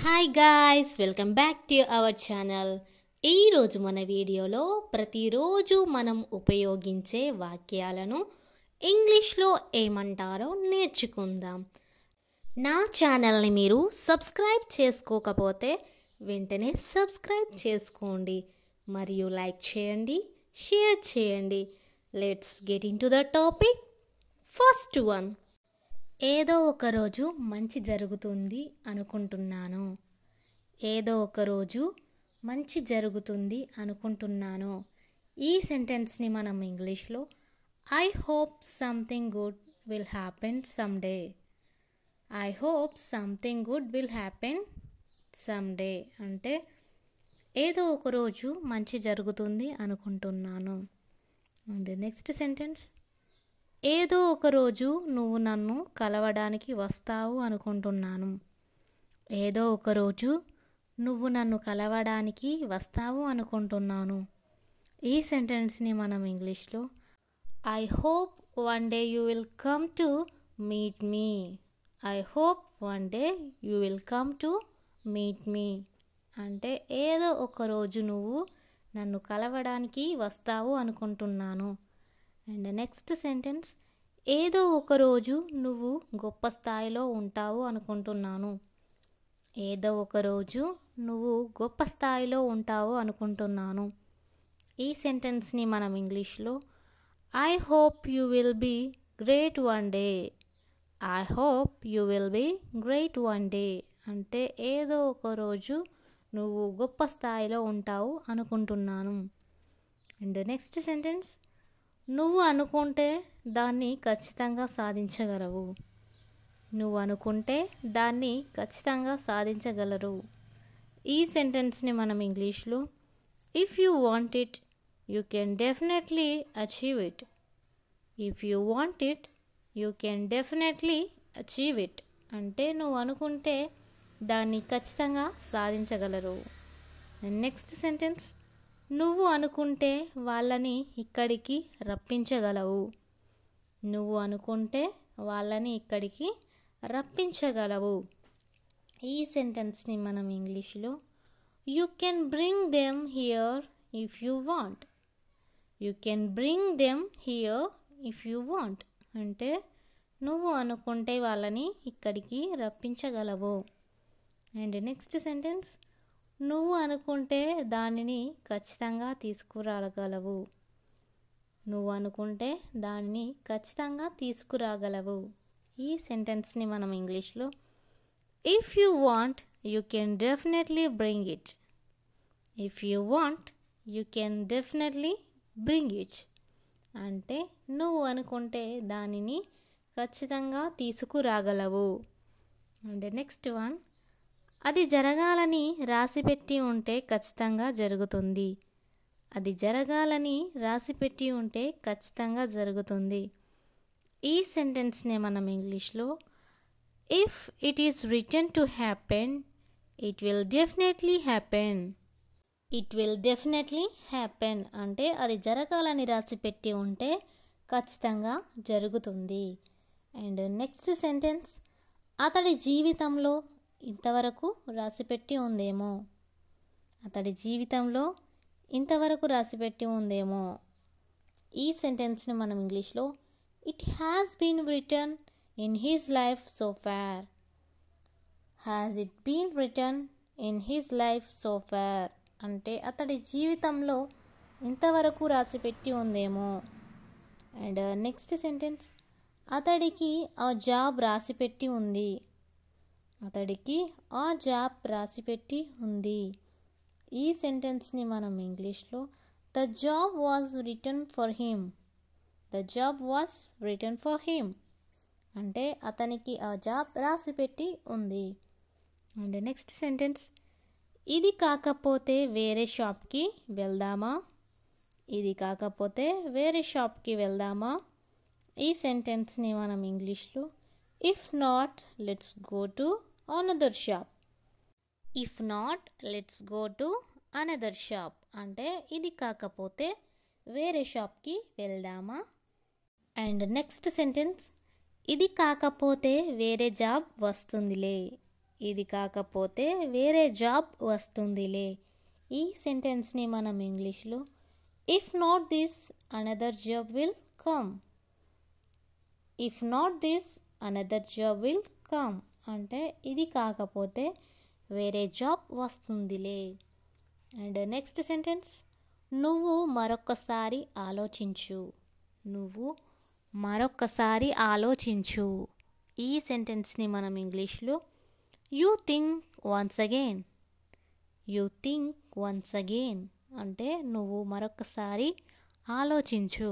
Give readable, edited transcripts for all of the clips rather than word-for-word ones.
Hi guys, welcome back to our channel. ఈరోజు మన వీడియోలో ప్రతిరోజు మనం ఉపయోగించే వాక్యాలను ఇంగ్లీష్లో ఏమంటారో నేర్చుకుందాం. నా ఛానల్ని మీరు సబ్స్క్రైబ్ చేసుకోకపోతే వెంటనే సబ్స్క్రైబ్ చేసుకోండి మరియు లైక్ చేయండి, షేర్ చేయండి. Let's get in to the topic. First one, ఏదో ఒక రోజు మంచి జరుగుతుంది అనుకుంటున్నాను. ఏదో ఒక రోజు మంచి జరుగుతుంది అనుకుంటున్నాను. ఈ సెంటెన్స్ని మనం ఇంగ్లీష్లో I hope something good will happen someday. I hope something good will happen someday అంటే ఏదో ఒక రోజు మంచి జరుగుతుంది అనుకుంటున్నాను. అండ్ నెక్స్ట్ సెంటెన్స్, ఏదో ఒక రోజు నువ్వు నన్ను కలవడానికి వస్తావు అనుకుంటున్నాను. ఏదో ఒక రోజు నువ్వు నన్ను కలవడానికి వస్తావు అనుకుంటున్నాను. ఈ సెంటెన్స్ని మనం ఇంగ్లీష్లో I hope one day you will come to meet me. I hope one day you will come to meet me అంటే ఏదో ఒక రోజు నువ్వు నన్ను కలవడానికి వస్తావు అనుకుంటున్నాను. అండ్ నెక్స్ట్ సెంటెన్స్, ఏదో ఒక రోజు నువ్వు గొప్ప స్థాయిలో ఉంటావు అనుకుంటున్నాను. ఏదో ఒక రోజు నువ్వు గొప్ప స్థాయిలో ఉంటావు అనుకుంటున్నాను. ఈ సెంటెన్స్ని మనం ఇంగ్లీష్లో I hope you will be great one day. I hope you will be great one day అంటే ఏదో ఒక రోజు నువ్వు గొప్ప స్థాయిలో ఉంటావు అనుకుంటున్నాను. అండ్ నెక్స్ట్ సెంటెన్స్, నువ్వు అనుకుంటే దాన్ని ఖచ్చితంగా సాధించగలవు. నువ్వు అనుకుంటే దాన్ని ఖచ్చితంగా సాధించగలరు. ఈ సెంటెన్స్ని మనం ఇంగ్లీష్లో if you want it you can definitely achieve it. If you want it you can definitely achieve it అంటే నువ్వు అనుకుంటే దాన్ని ఖచ్చితంగా సాధించగలరు. నెక్స్ట్ సెంటెన్స్, నువ్వు అనుకుంటే వాళ్ళని ఇక్కడికి రప్పించగలవు. నువ్వు అనుకుంటే వాళ్ళని ఇక్కడికి రప్పించగలవు. ఈ సెంటెన్స్ని మనం ఇంగ్లీష్లో you can bring them here if you want. You can bring them here if you want అంటే నువ్వు అనుకుంటే వాళ్ళని ఇక్కడికి రప్పించగలవు. అండ్ నెక్స్ట్ సెంటెన్స్, నువ్వు అనుకుంటే దానిని ఖచ్చితంగా తీసుకురాగలవు. నువ్వు అనుకుంటే దానిని ఖచ్చితంగా తీసుకురాగలవు. ఈ సెంటెన్స్ని మనం ఇంగ్లీష్లో if you want you can definitely bring it. If you want you can definitely bring it అంటే నువ్వు అనుకుంటే దానిని ఖచ్చితంగా తీసుకురాగలవు. అండ్ నెక్స్ట్ వన్, అది జరగాలని రాసిపెట్టి ఉంటే ఖచ్చితంగా జరుగుతుంది. అది జరగాలని రాసిపెట్టి ఉంటే ఖచ్చితంగా జరుగుతుంది. ఈ సెంటెన్స్ని మనం ఇంగ్లీష్లో if it is return to happen it will definitely happen. It will definitely happen అంటే అది జరగాలని రాసిపెట్టి ఉంటే ఖచ్చితంగా జరుగుతుంది. అండ్ నెక్స్ట్ సెంటెన్స్, అతడి జీవితంలో ఇంతవరకు రాసిపెట్టి ఉందేమో. అతడి జీవితంలో ఇంతవరకు రాసిపెట్టి ఉందేమో. ఈ సెంటెన్స్ని మనం ఇంగ్లీష్లో it has been written in his life so far. Has it been written in his life so far అంటే అతడి జీవితంలో ఇంతవరకు రాసిపెట్టి ఉందేమో. అండ్ నెక్స్ట్ సెంటెన్స్, అతడికి ఆ జాబ్ రాసిపెట్టి ఉంది. అతడికి ఆ జాబ్ రాసిపెట్టి ఉంది. ఈ సెంటెన్స్ని మనం ఇంగ్లీష్లో the job was written for him. The job was written for him అంటే అతనికి ఆ జాబ్ రాసిపెట్టి ఉంది. అండ్ నెక్స్ట్ సెంటెన్స్, ఇది కాకపోతే వేరే షాప్కి వెళ్దామా. ఇది కాకపోతే వేరే షాప్కి వెళ్దామా. ఈ సెంటెన్స్ని మనం ఇంగ్లీష్లో if not let's go to another shop. If not let's go to another shop అంటే ఇది కాకపోతే వేరే షాప్కి వెళ్దామా. అండ్ నెక్స్ట్ సెంటెన్స్, ఇది కాకపోతే వేరే జాబ్ వస్తుందిలే. ఇది కాకపోతే వేరే జాబ్ వస్తుందిలే. ఈ సెంటెన్స్ని మనం ఇంగ్లీష్లో if not this another job will come. If not this another job will come అంటే ఇది కాకపోతే వేరే జాబ్ వస్తుందిలే. అండ్ నెక్స్ట్ సెంటెన్స్, నువ్వు మరొక్కసారి ఆలోచించు. నువ్వు మరొక్కసారి ఆలోచించు. ఈ సెంటెన్స్ని మనం ఇంగ్లీష్లో you think once again. You think once again అంటే నువ్వు మరొక్కసారి ఆలోచించు.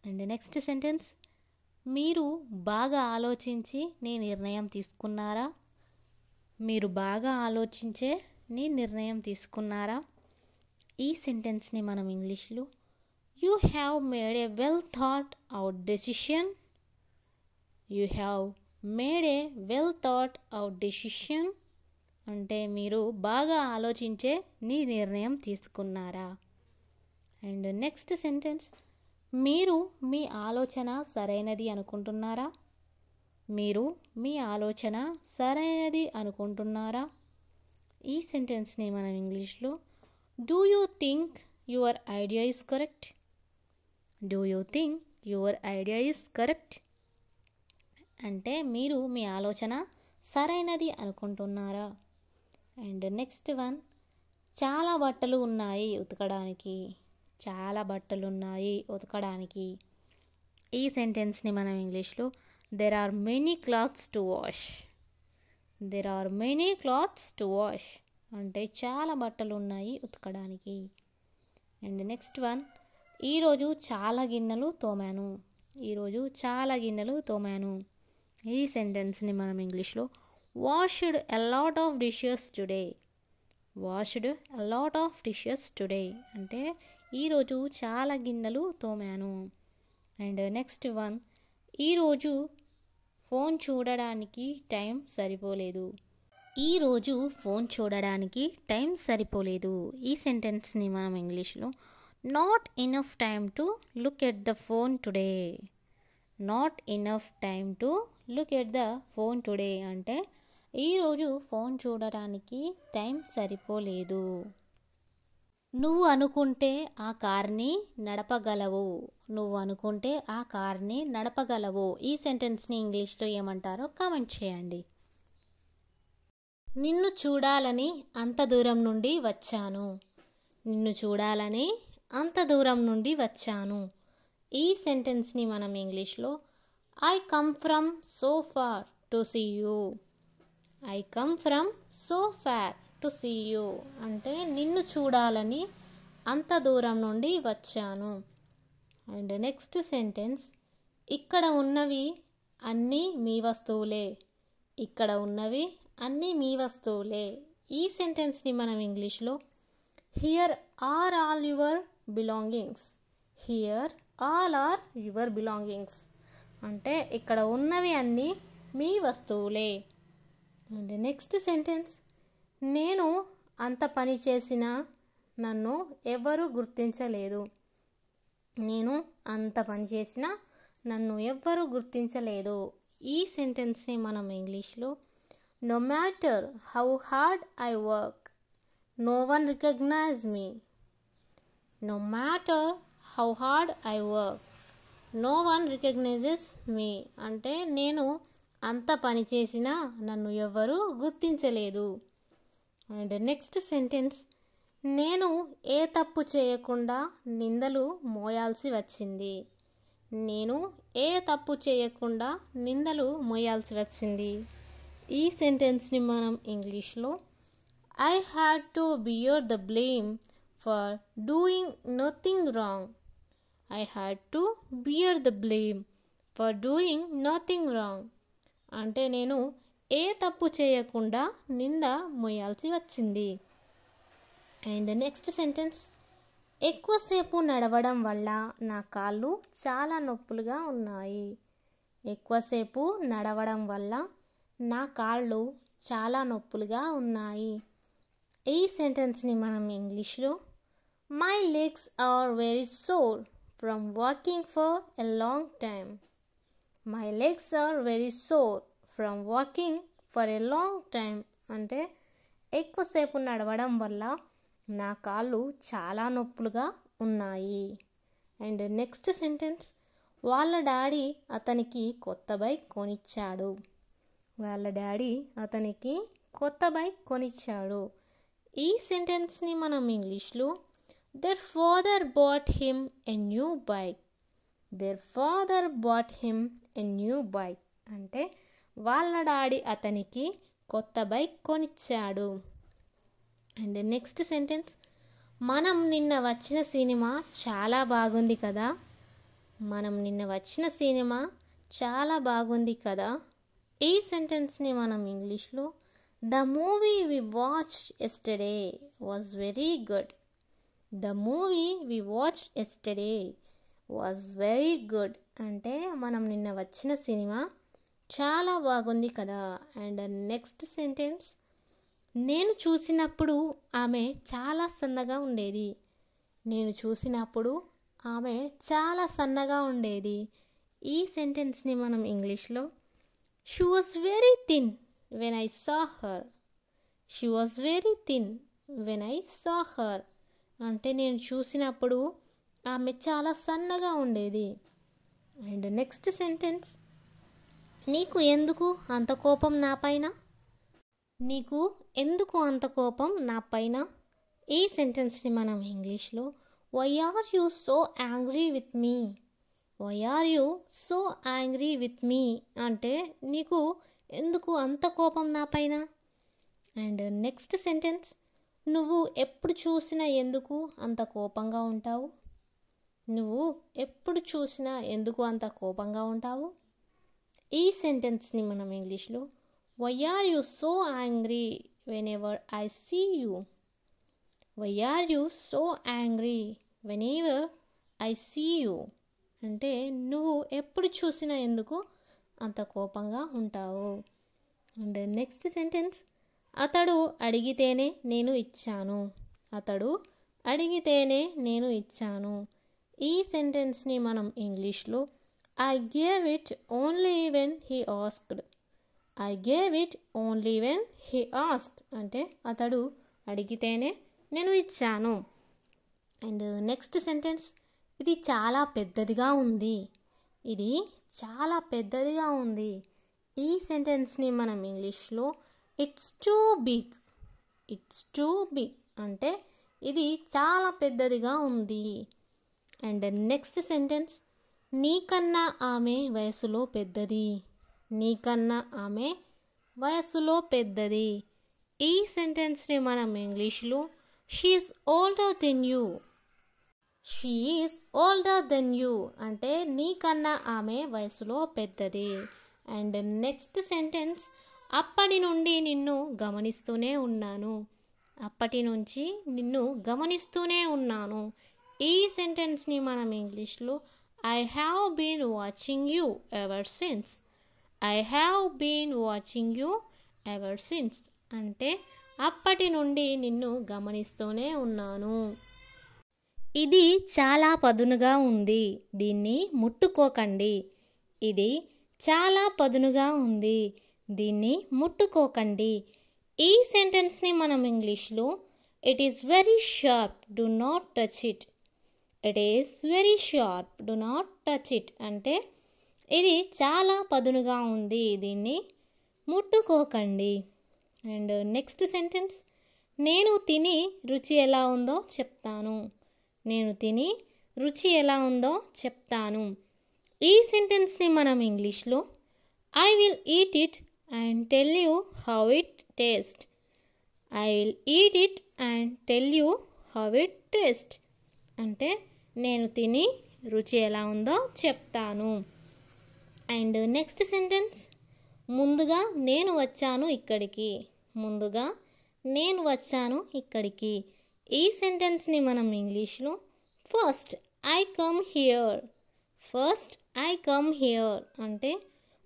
అండ్ నెక్స్ట్ సెంటెన్స్, మీరు బాగా ఆలోచించి నీ నిర్ణయం తీసుకున్నారా. మీరు బాగా ఆలోచించే నీ నిర్ణయం తీసుకున్నారా. ఈ సెంటెన్స్ని మనం ఇంగ్లీష్లో you have made A well thought out decision. You have made A well thought out decision అంటే మీరు బాగా ఆలోచించే నీ నిర్ణయం తీసుకున్నారా. అండ్ నెక్స్ట్ సెంటెన్స్, మీరు మీ ఆలోచన సరైనది అనుకుంటున్నారా. మీరు మీ ఆలోచన సరైనది అనుకుంటున్నారా. ఈ సెంటెన్స్ని మనం ఇంగ్లీష్లో do you think your idea is correct. Do you think your idea is correct అంటే మీరు మీ ఆలోచన సరైనది అనుకుంటున్నారా. అండ్ నెక్స్ట్ వన్, చాలా బట్టలు ఉన్నాయి ఉతకడానికి. చాలా బట్టలు ఉన్నాయి ఉతకడానికి. ఈ సెంటెన్స్ని మనం ఇంగ్లీష్లో there are many clothes to wash. There are many clothes to wash అంటే చాలా బట్టలు ఉన్నాయి ఉతకడానికి. అండ్ నెక్స్ట్ వన్, ఈరోజు చాలా గిన్నెలు తోమాను. ఈరోజు చాలా గిన్నెలు తోమాను. ఈ సెంటెన్స్ని మనం ఇంగ్లీష్లో washed a lot of dishes today. Washed a lot of dishes today అంటే ఈరోజు చాలా గిన్నెలు తోమాను. అండ్ నెక్స్ట్ వన్, ఈరోజు ఫోన్ చూడడానికి టైం సరిపోలేదు. ఈరోజు ఫోన్ చూడడానికి టైం సరిపోలేదు. ఈ సెంటెన్స్ని మనం ఇంగ్లీష్లో not enough time to look at the phone today. Not enough time to look at the phone today అంటే ఈరోజు ఫోన్ చూడడానికి టైం సరిపోలేదు. నువ్వు అనుకుంటే ఆ కార్ని నడపగలవు. నువ్వు అనుకుంటే ఆ కార్ని నడపగలవు. ఈ సెంటెన్స్ని ఇంగ్లీష్లో ఏమంటారో కామెంట్ చేయండి. నిన్ను చూడాలని అంత దూరం నుండి వచ్చాను. నిన్ను చూడాలని అంత దూరం నుండి వచ్చాను. ఈ సెంటెన్స్ని మనం ఇంగ్లీష్లో I come from so far to see you. I come from so far to see you అంటే నిన్ను చూడాలని అంత దూరం నుండి వచ్చాను. అండ్ నెక్స్ట్ సెంటెన్స్, ఇక్కడ ఉన్నవి అన్నీ మీ వస్తువులే. ఇక్కడ ఉన్నవి అన్నీ మీ వస్తువులే. ఈ సెంటెన్స్ని మనం ఇంగ్లీష్లో here are all your belongings. Here all are your belongings అంటే ఇక్కడ ఉన్నవి అన్నీ మీ వస్తువులే. అండ్ నెక్స్ట్ సెంటెన్స్, నేను అంత పని చేసినా నన్ను ఎవరు గుర్తించలేదు. నేను అంత పని చేసినా నన్ను ఎవ్వరూ గుర్తించలేదు. ఈ సెంటెన్స్ని మనం ఇంగ్లీష్లో no matter how hard I work no one recognize me. No matter how hard I work no one recognizes me అంటే నేను అంత పని చేసినా నన్ను ఎవ్వరూ గుర్తించలేదు. అండ్ నెక్స్ట్ సెంటెన్స్, నేను ఏ తప్పు చేయకుండా నిందలు మోయాల్సి వచ్చింది. నేను ఏ తప్పు చేయకుండా నిందలు మోయాల్సి వచ్చింది. ఈ సెంటెన్స్ని మనం ఇంగ్లీష్లో I had to bear the blame for doing nothing wrong. I had to bear the blame for doing nothing wrong అంటే నేను ఏ తప్పు చేయకుండా నింద మోయాల్సి వచ్చింది. అండ్ నెక్స్ట్ సెంటెన్స్, ఎక్కువసేపు నడవడం వల్ల నా కాళ్ళు చాలా నొప్పులుగా ఉన్నాయి. ఎక్కువసేపు నడవడం వల్ల నా కాళ్ళు చాలా నొప్పులుగా ఉన్నాయి. ఈ సెంటెన్స్ని మనం ఇంగ్లీష్లో my legs are very sore from walking for a long time. My legs are very sore from walking for a long time అంటే ఎక్కువసేపు నడవడం వల్ల నా కాళ్ళు చాలా నొప్పులుగా ఉన్నాయి. అండ్ నెక్స్ట్ సెంటెన్స్, వాళ్ళ డాడీ అతనికి కొత్త బైక్ కొనిచ్చాడు. వాళ్ళ డాడీ అతనికి కొత్త బైక్ కొనిచ్చాడు. ఈ సెంటెన్స్ని మనం ఇంగ్లీష్లో their father bought him a new bike. their father bought him a new bike అంటే వాళ్ళ డాడీ అతనికి కొత్త బైక్ కొనిచ్చాడు. అండ్ నెక్స్ట్ సెంటెన్స్, మనం నిన్న వచ్చిన సినిమా చాలా బాగుంది కదా. మనం నిన్న వచ్చిన సినిమా చాలా బాగుంది కదా. ఈ సెంటెన్స్ని మనం ఇంగ్లీష్లో the movie we watched yesterday was very good. The movie we watched yesterday was very good అంటే మనం నిన్న వచ్చిన సినిమా చాలా బాగుంది కదా. అండ్ నెక్స్ట్ సెంటెన్స్, నేను చూసినప్పుడు ఆమె చాలా సన్నగా ఉండేది. నేను చూసినప్పుడు ఆమె చాలా సన్నగా ఉండేది. ఈ సెంటెన్స్ని మనం ఇంగ్లీష్లో she was very thin when I saw her. She was very thin when I saw her అంటే నేను చూసినప్పుడు ఆమె చాలా సన్నగా ఉండేది. అండ్ నెక్స్ట్ సెంటెన్స్, నీకు ఎందుకు అంత కోపం నా పైన. నీకు ఎందుకు అంత కోపం నా పైన. ఈ సెంటెన్స్ని మనం ఇంగ్లీష్లో why are you so angry with me. Why are you so angry with me అంటే నీకు ఎందుకు అంత కోపం నా పైన. అండ్ నెక్స్ట్ సెంటెన్స్, నువ్వు ఎప్పుడు చూసినా ఎందుకు అంత కోపంగా ఉంటావు. నువ్వు ఎప్పుడు చూసినా ఎందుకు అంత కోపంగా ఉంటావు. ఈ సెంటెన్స్ని మనం ఇంగ్లీష్లో why are you so angry whenever I see you. Why are you so angry whenever I see you అంటే నువ్వు ఎప్పుడు చూసినా ఎందుకు అంత కోపంగా ఉంటావు. అండ్ నెక్స్ట్ సెంటెన్స్, అతడు అడిగితేనే నేను ఇచ్చాను. అతడు అడిగితేనే నేను ఇచ్చాను. ఈ సెంటెన్స్ని మనం ఇంగ్లీష్లో I gave it only when he asked. I gave it only when he asked అంటే అతడు అడిగితేనే నేను ఇచ్చాను. అండ్ నెక్స్ట్ సెంటెన్స్, ఇది చాలా పెద్దదిగా ఉంది. ఇది చాలా పెద్దదిగా ఉంది. ఈ సెంటెన్స్ని మనం ఇంగ్లీష్లో it's too big. It's too big అంటే ఇది చాలా పెద్దదిగా ఉంది. అండ్ నెక్స్ట్ సెంటెన్స్, నీకన్నా ఆమె వయసులో పెద్దది. నీకన్నా ఆమె వయసులో పెద్దది. ఈ సెంటెన్స్ని మనం ఇంగ్లీష్లో she is older than you. She is older than you అంటే నీకన్నా ఆమె వయసులో పెద్దది. అండ్ నెక్స్ట్ సెంటెన్స్, అప్పటి నుండి నిన్ను గమనిస్తూనే ఉన్నాను. అప్పటి నుంచి నిన్ను గమనిస్తూనే ఉన్నాను. ఈ సెంటెన్స్ని మనం ఇంగ్లీష్లో I have been watching you ever since. I have been watching you ever since అంటే అప్పటి నుండి నిన్ను గమనిస్తూనే ఉన్నాను. ఇది చాలా పదునుగా ఉంది, దీన్ని ముట్టుకోకండి. ఇది చాలా పదునుగా ఉంది, దీన్ని ముట్టుకోకండి. ఈ సెంటెన్స్ని మనం ఇంగ్లీష్లో it is very sharp, do not touch it. It is very sharp, do not touch it అంటే ఇది చాలా పదునుగా ఉంది, దీన్ని ముట్టుకోకండి. అండ్ నెక్స్ట్ సెంటెన్స్, నేను తిని రుచి ఎలా ఉందో చెప్తాను. నేను తిని రుచి ఎలా ఉందో చెప్తాను. ఈ సెంటెన్స్ని మనం ఇంగ్లీష్లో I will eat it and tell you how it taste. I will eat it and tell you how it taste అంటే నేను తిని రుచి ఎలా ఉందో చెప్తాను. అండ్ నెక్స్ట్ సెంటెన్స్, ముందుగా నేను వచ్చాను ఇక్కడికి. ముందుగా నేను వచ్చాను ఇక్కడికి. ఈ సెంటెన్స్ని మనం ఇంగ్లీష్లో first I come here. First I come here అంటే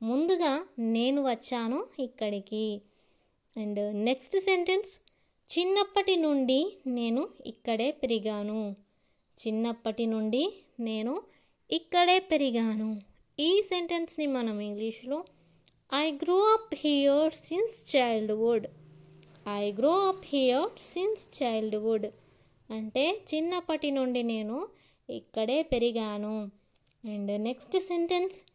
ముందుగా నేను వచ్చాను ఇక్కడికి. అండ్ నెక్స్ట్ సెంటెన్స్, చిన్నప్పటి నుండి నేను ఇక్కడే పెరిగాను. చిన్నప్పటి నుండి నేను ఇక్కడే పెరిగాను. ఈ సెంటెన్స్ని మనం ఇంగ్లీష్లో I grew up here since childhood. I grew up here since childhood. అంటే చిన్నప్పటి నుండి నేను ఇక్కడే పెరిగాను. అండ్ నెక్స్ట్ సెంటెన్స్,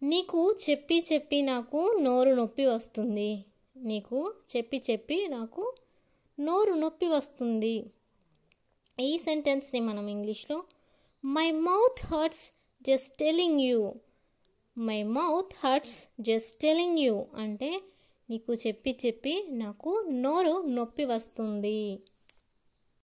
నీకు చెప్పి చెప్పి నాకు నోరు నొప్పి వస్తుంది. నీకు చెప్పి చెప్పి నాకు నోరు నొప్పి వస్తుంది. ఈ సెంటెన్స్ని మనం ఇంగ్లీష్లో my mouth hurts just telling you. My mouth hurts just telling you అంటే నీకు చెప్పి చెప్పి నాకు నోరు నొప్పి వస్తుంది.